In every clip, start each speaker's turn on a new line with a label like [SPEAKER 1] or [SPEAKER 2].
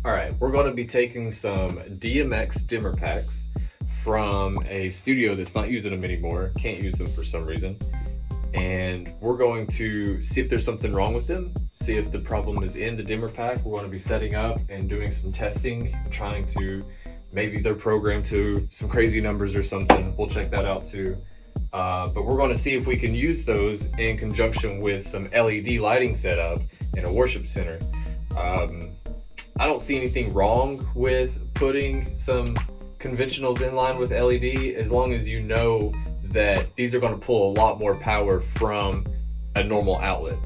[SPEAKER 1] All right, we're going to be taking some DMX dimmer packs from a studio that's not using them anymore, can't use them for some reason. And we're going to see if there's something wrong with them, see if the problem is in the dimmer pack. We're going to be setting up and doing some testing, trying to maybe they're programmed to some crazy numbers or something. We'll check that out too. But we're going to see if we can use those in conjunction with some LED lighting setup in a worship center. Um, I don't see anything wrong with putting some conventionals in line with LED as long as you know that these are going to pull a lot more power from a normal outlet.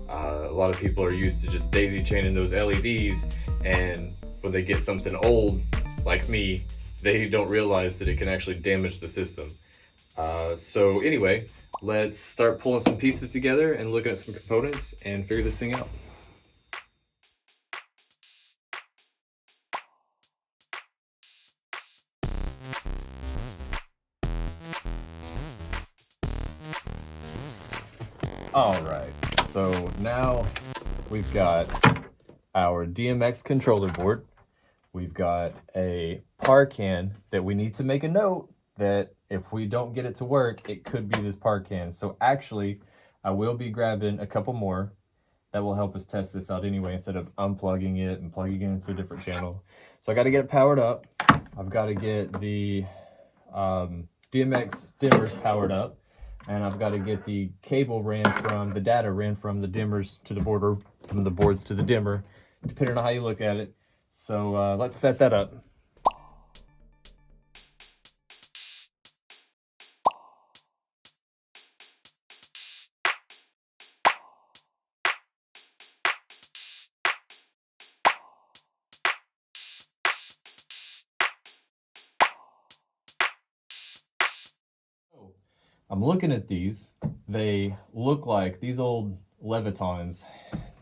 [SPEAKER 1] A lot of people are used to just daisy chaining those LEDs, and when they get something old like me, they don't realize that it can actually damage the system. So anyway, let's start pulling some pieces together and looking at some components and figure this thing out. All right, so now we've got our DMX controller board. We've got a Parcan that we need to make a note that if we don't get it to work, it could be this Parcan. So actually, I will be grabbing a couple more that will help us test this out anyway, instead of unplugging it and plugging it into a different channel. So I got to get it powered up. I've got to get the DMX dimmers powered up. And I've got to get the cable the data ran from the dimmers to the board, or from the boards to the dimmer, depending on how you look at it. So let's set that up. I'm looking at these. They look like these old Levitons.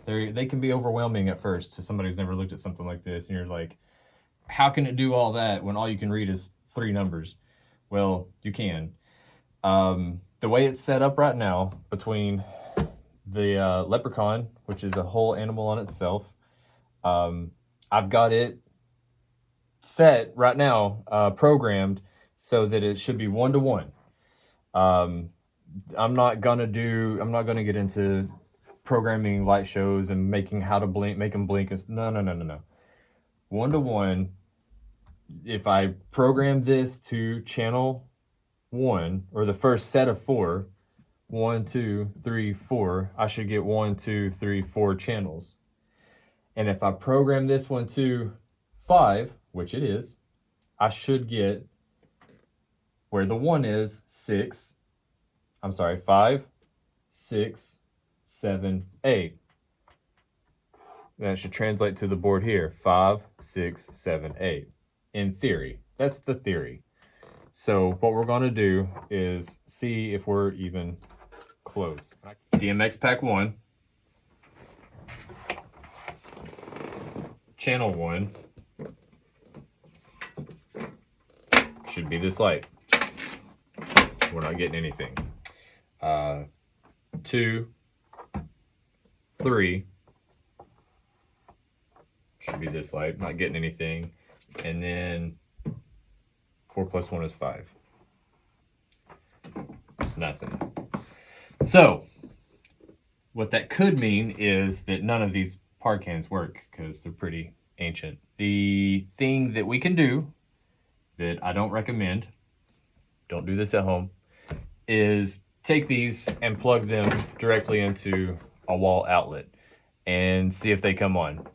[SPEAKER 1] They can be overwhelming at first to somebody who's never looked at something like this, and you're like, how can it do all that when all you can read is 3 numbers? Well, you can. The way it's set up right now, between the Leprechaun, which is a whole animal on itself, I've got it set right now, programmed so that it should be 1-to-1. I'm not gonna get into programming light shows and making how to make them blink. No. 1-to-1. If I program this to channel 1, or the first set of 4, 1, 2, 3, 4, I should get 1, 2, 3, 4 channels. And if I program this one to 5, which it is, I should get, where the 1 is, 5, 6, 7, 8. That should translate to the board here, 5, 6, 7, 8. In theory, that's the theory. So what we're gonna do is see if we're even close. DMX pack 1, channel 1, should be this light. We're not getting anything. 2, 3, should be this light, not getting anything. And then 4 plus 1 is 5. Nothing. So what that could mean is that none of these Parcans work, because they're pretty ancient. The thing that we can do, that I don't recommend, don't do this at home, is take these and plug them directly into a wall outlet and see if they come on.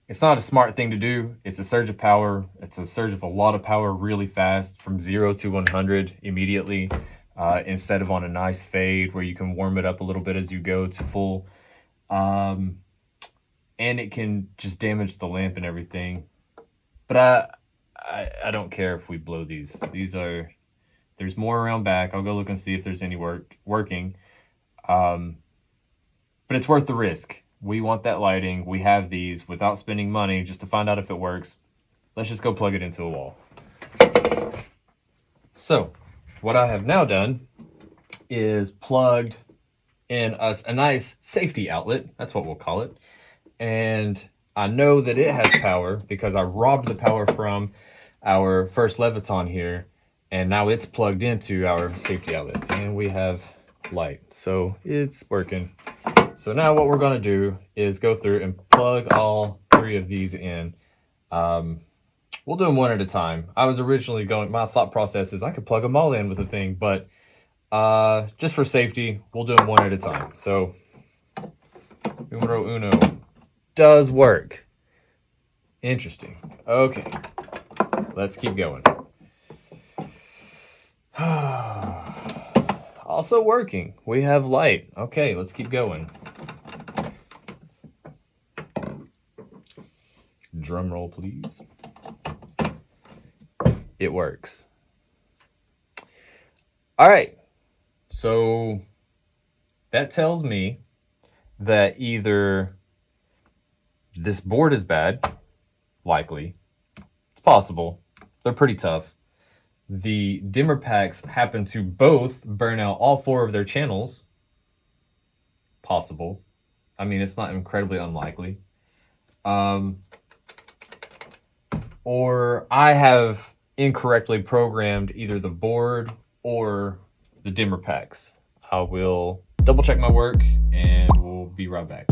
[SPEAKER 1] It's not a smart thing to do. It's a surge of power. It's a surge of a lot of power really fast, from 0 to 100 immediately, instead of on a nice fade where you can warm it up a little bit as you go to full. And it can just damage the lamp and everything. But I don't care if we blow these. There's more around back. I'll go look and see if there's any working. But it's worth the risk. We want that lighting. We have these without spending money just to find out if it works. Let's just go plug it into a wall. So what I have now done is plugged in a nice safety outlet. That's what we'll call it. And I know that it has power because I robbed the power from our first Leviton here, and now it's plugged into our safety outlet, and we have light, so it's working. So now what we're going to do is go through and plug all 3 of these in. We'll do them one at a time. I was originally my thought process is I could plug them all in with a thing, but just for safety, we'll do them one at a time. So numero uno does work. Interesting. Okay, let's keep going. Also working. We have light. Okay, let's keep going. Drum roll, please. It works. All right. So that tells me that either this board is bad, likely. It's possible. They're pretty tough. The dimmer packs happen to both burn out all 4 of their channels. Possible. I mean, it's not incredibly unlikely. Or I have incorrectly programmed either the board or the dimmer packs. I will double check my work and we'll be right back.